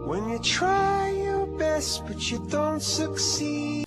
When you try your best but you don't succeed.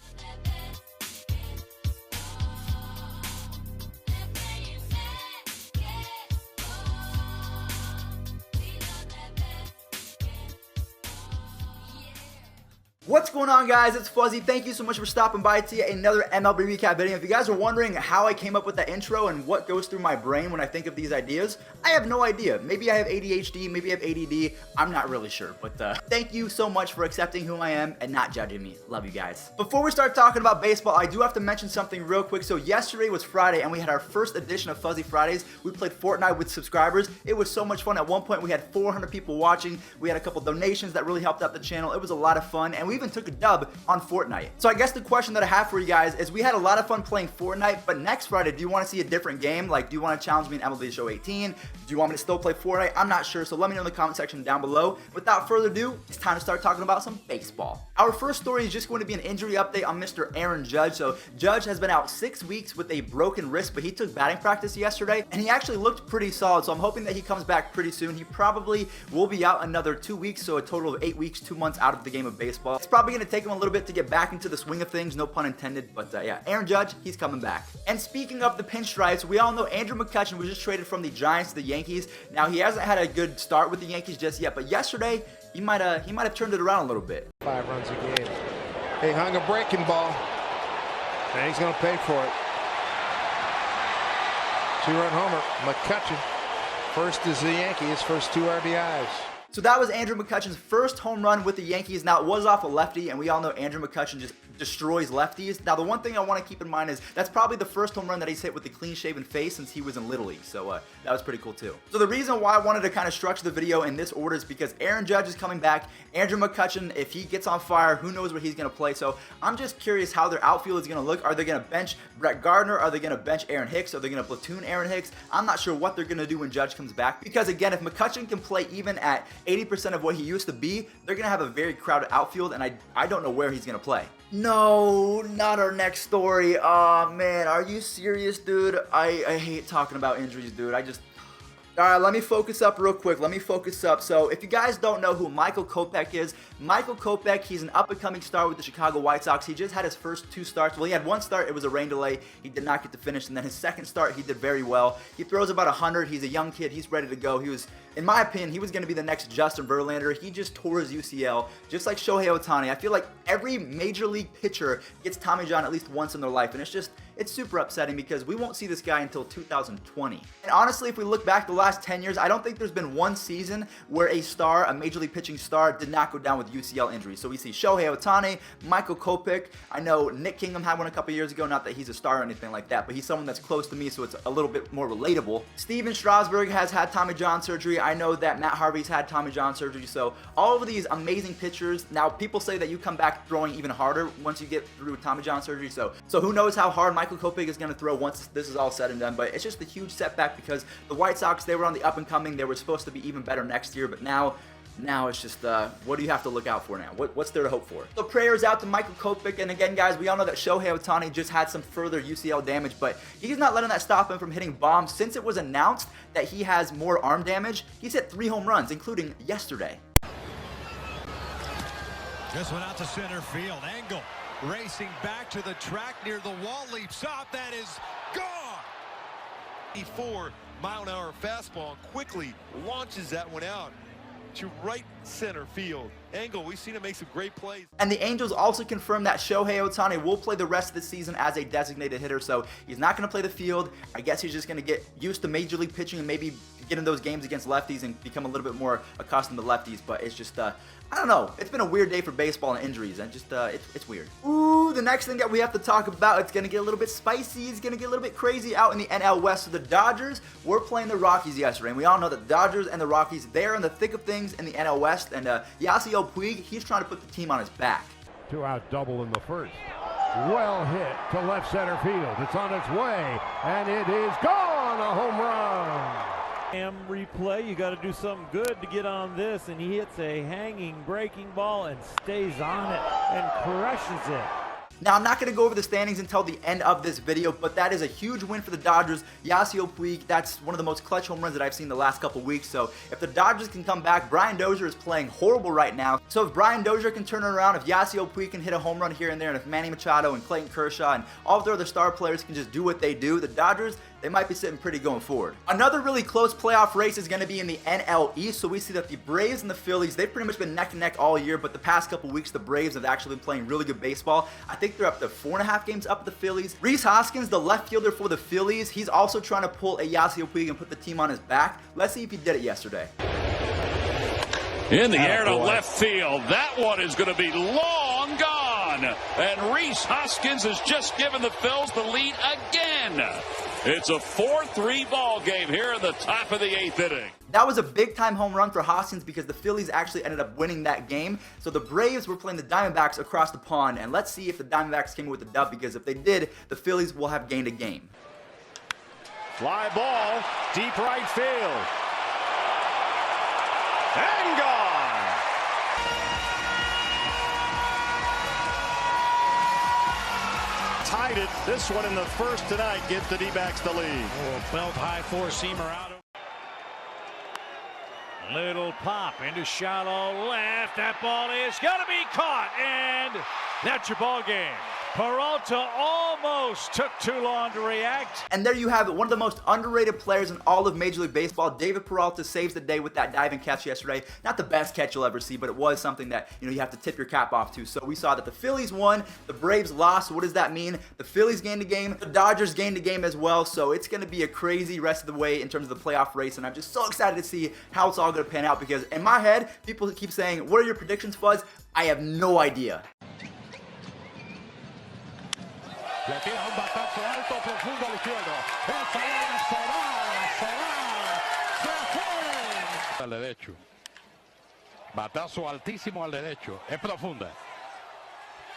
What's going on, guys? It's Fuzzy. Thank you so much for stopping by to another MLB recap video. If you guys are wondering how I came up with that intro and what goes through my brain when I think of these ideas, I have no idea. Maybe I have ADHD, maybe I have ADD. I'm not really sure, but thank you so much for accepting who I am and not judging me. Love you guys. Before we start talking about baseball, I do have to mention something real quick. So yesterday was Friday and we had our first edition of Fuzzy Fridays. We played Fortnite with subscribers. It was so much fun. At one point we had 400 people watching. We had a couple donations that really helped out the channel. It was a lot of fun and we even took a dub on Fortnite. So I guess the question that I have for you guys is, we had a lot of fun playing Fortnite, but next Friday, do you want to see a different game? Like, do you want to challenge me in MLB Show 18? Do you want me to still play Fortnite? I'm not sure, so let me know in the comment section down below. Without further ado, it's time to start talking about some baseball. Our first story is just going to be an injury update on Mr. Aaron Judge. So Judge has been out 6 weeks with a broken wrist, but he took batting practice yesterday and he actually looked pretty solid. So I'm hoping that he comes back pretty soon. He probably will be out another 2 weeks, so a total of 8 weeks, 2 months out of the game of baseball. It's probably going to take him a little bit to get back into the swing of things, no pun intended, but yeah, Aaron Judge, he's coming back. And speaking of the pinstripes, we all know Andrew McCutchen was just traded from the Giants to the Yankees. Now, he hasn't had a good start with the Yankees just yet, but yesterday, he might have turned it around a little bit. 5 runs a game. He hung a breaking ball, and he's going to pay for it. 2-run homer, McCutchen. First is the Yankees, first 2 RBIs. So that was Andrew McCutchen's first home run with the Yankees. Now, it was off a lefty, and we all know Andrew McCutchen just destroys lefties. Now, the one thing I want to keep in mind is that's probably the first home run that he's hit with a clean-shaven face since he was in Little League. So that was pretty cool, too. So the reason why I wanted to kind of structure the video in this order is because Aaron Judge is coming back. Andrew McCutchen, if he gets on fire, who knows where he's going to play. So I'm just curious how their outfield is going to look. Are they going to bench Brett Gardner? Are they going to bench Aaron Hicks? Are they going to platoon Aaron Hicks? I'm not sure what they're going to do when Judge comes back. Because, again, if McCutchen can play even at 80% of what he used to be, they're going to have a very crowded outfield, and I don't know where he's going to play. No, not our next story. Oh, man, are you serious, dude? I hate talking about injuries, dude. All right, let me focus up real quick. So if you guys don't know who Michael Kopech is, Michael Kopech, he's an up-and-coming star with the Chicago White Sox. He just had his first 2 starts. Well, he had 1 start. It was a rain delay. He did not get to finish. And then his second start, he did very well. He throws about 100. He's a young kid. He's ready to go. He was, in my opinion, he was going to be the next Justin Verlander. He just tore his UCL, just like Shohei Ohtani. I feel like every major league pitcher gets Tommy John at least once in their life. And it's super upsetting because we won't see this guy until 2020. And honestly, if we look back the last 10 years, I don't think there's been one season where a major league pitching star did not go down with UCL injuries. So we see Shohei Ohtani, Michael Kopech. I know Nick Kingham had one a couple years ago. Not that he's a star or anything like that, but he's someone that's close to me, so it's a little bit more relatable. Steven Strasburg has had Tommy John surgery. I know that Matt Harvey's had Tommy John surgery. So all of these amazing pitchers. Now, people say that you come back throwing even harder once you get through Tommy John surgery. So who knows how hard Michael Kopech is going to throw once this is all said and done, but it's just a huge setback because the White Sox, they were on the up and coming. They were supposed to be even better next year, but now it's just, what do you have to look out for now? What's there to hope for? So prayers out to Michael Kopech, and again, guys, we all know that Shohei Ohtani just had some further UCL damage, but he's not letting that stop him from hitting bombs. Since it was announced that he has more arm damage, he's hit 3 home runs, including yesterday. Just went out to center field. Angle racing back to the track near the wall, leaps up, that is gone. 4-mile-an-hour fastball, quickly launches that one out to right center field. Angle, we've seen him make some great plays. And the Angels also confirmed that Shohei Ohtani will play the rest of the season as a designated hitter, so he's not going to play the field. I guess he's just going to get used to major league pitching and maybe get in those games against lefties and become a little bit more accustomed to lefties, but it's just, I don't know. It's been a weird day for baseball and injuries, and just, it's weird. Ooh, the next thing that we have to talk about, it's going to get a little bit spicy. It's going to get a little bit crazy out in the NL West. So the Dodgers were playing the Rockies yesterday, and we all know that the Dodgers and the Rockies, they're in the thick of things in the NL West, and Yasiel Puig, he's trying to put the team on his back. 2-out double in the first. Well hit to left center field. It's on its way, and it is gone. A home run. Replay, you got to do something good to get on this, and he hits a hanging breaking ball and stays on it and crushes it. Now, I'm not going to go over the standings until the end of this video, but that is a huge win for the Dodgers. Yasiel Puig, that's one of the most clutch home runs that I've seen the last couple weeks. So if the Dodgers can come back, Brian Dozier is playing horrible right now. So if Brian Dozier can turn it around, if Yasiel Puig can hit a home run here and there, and if Manny Machado and Clayton Kershaw and all of their other star players can just do what they do, the Dodgers, they might be sitting pretty going forward. Another really close playoff race is going to be in the NL East. So we see that the Braves and the Phillies, they've pretty much been neck and neck all year, but the past couple weeks, the Braves have actually been playing really good baseball. I think they're up to 4.5 games up the Phillies. Phillies Hoskins, the left fielder for the Phillies, he's also trying to pull a Yasiel Puig and put the team on his back. Let's see if he did it yesterday. In the air to left field. That one is going to be long gone. And Phillies Hoskins has just given the Phils the lead again. It's a 4-3 ball game here in the top of the 8th inning. That was a big-time home run for Hoskins because the Phillies actually ended up winning that game. So the Braves were playing the Diamondbacks across the pond, and let's see if the Diamondbacks came in with a dub, because if they did, the Phillies will have gained a game. Fly ball, deep right field. And gone. Tied it. This one in the first tonight gives the D-backs the lead. Oh, belt high four-seamer out. Little pop into shallow left. That ball is going to be caught, and that's your ball game. Peralta almost took too long to react. And there you have it, one of the most underrated players in all of Major League Baseball. David Peralta saves the day with that diving catch yesterday. Not the best catch you'll ever see, but it was something that, you have to tip your cap off to. So we saw that the Phillies won, the Braves lost. What does that mean? The Phillies gained a game, the Dodgers gained a game as well. So it's going to be a crazy rest of the way in terms of the playoff race, and I'm just so excited to see how it's all going to pan out, because in my head, people keep saying, what are your predictions, Fuzz? I have no idea. Le tira un batazo alto, profundo al izquierdo. Esa bola se fue. Al derecho. Batazo altísimo al derecho. Es profunda.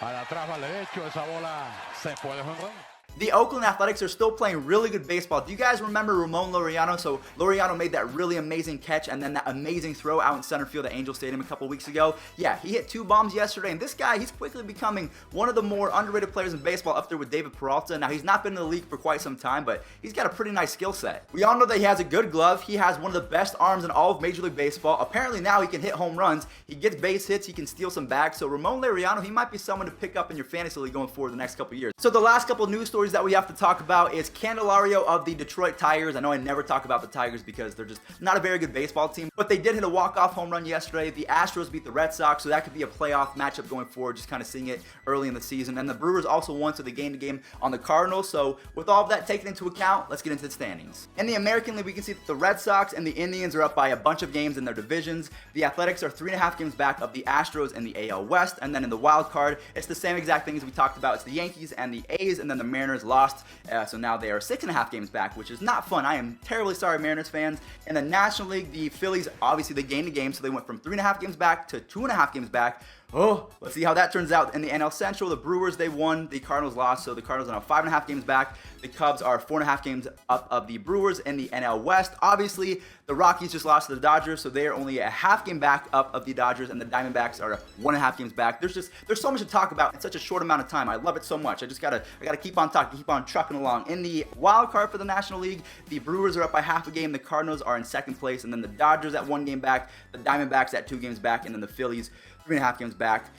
Para atrás al derecho. Esa bola se puede jugar. The Oakland Athletics are still playing really good baseball. Do you guys remember Ramon Laureano? So Laureano made that really amazing catch and then that amazing throw out in center field at Angel Stadium a couple weeks ago. Yeah, he hit 2 bombs yesterday, and this guy, he's quickly becoming one of the more underrated players in baseball, up there with David Peralta. Now, he's not been in the league for quite some time, but he's got a pretty nice skill set. We all know that he has a good glove. He has one of the best arms in all of Major League Baseball. Apparently now he can hit home runs. He gets base hits. He can steal some bags. So Ramon Laureano, he might be someone to pick up in your fantasy league going forward the next couple years. So the last couple news stories that we have to talk about is Candelario of the Detroit Tigers. I know I never talk about the Tigers because they're just not a very good baseball team, but they did hit a walk-off home run yesterday. The Astros beat the Red Sox, so that could be a playoff matchup going forward, just kind of seeing it early in the season. And the Brewers also won, so they gained a game on the Cardinals. So with all of that taken into account, let's get into the standings. In the American League, we can see that the Red Sox and the Indians are up by a bunch of games in their divisions. The Athletics are 3.5 games back of the Astros and the AL West. And then in the wild card, it's the same exact thing as we talked about. It's the Yankees and the A's, and then the Mariners lost. So now they are 6.5 games back, which is not fun. I am terribly sorry, Mariners fans. In the National League, the Phillies, obviously they gained a game, so they went from 3.5 games back to 2.5 games back. Oh, let's see how that turns out. In the NL Central, the Brewers, they won, the Cardinals lost, so the Cardinals are now 5.5 games back. The Cubs are 4.5 games up of the Brewers. In the NL West, obviously, the Rockies just lost to the Dodgers, so they are only a half game back up of the Dodgers, and the Diamondbacks are 1.5 games back. There's so much to talk about in such a short amount of time. I love it so much. I gotta keep on talking, keep on trucking along. In the wild card for the National League, the Brewers are up by half a game. The Cardinals are in second place, and then the Dodgers at 1 game back, the Diamondbacks at 2 games back, and then the Phillies 3.5 games back.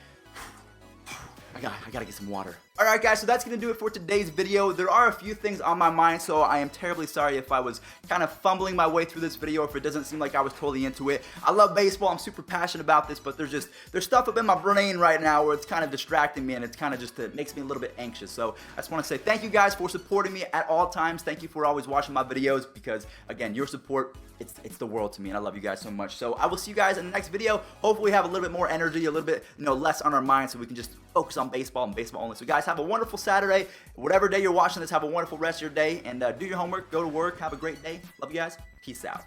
I gotta get some water. Alright guys, so that's going to do it for today's video. There are a few things on my mind, so I am terribly sorry if I was kind of fumbling my way through this video, or if it doesn't seem like I was totally into it. I love baseball, I'm super passionate about this, but there's stuff up in my brain right now where it's kind of distracting me, and it's kind of just, it makes me a little bit anxious. So I just want to say thank you guys for supporting me at all times. Thank you for always watching my videos, because again, your support, it's the world to me, and I love you guys so much. So I will see you guys in the next video. Hopefully we have a little bit more energy, a little bit, less on our minds, so we can just focus on baseball and baseball only. So guys, have a wonderful Saturday. Whatever day you're watching this, have a wonderful rest of your day, and do your homework, go to work, have a great day. Love you guys. Peace out.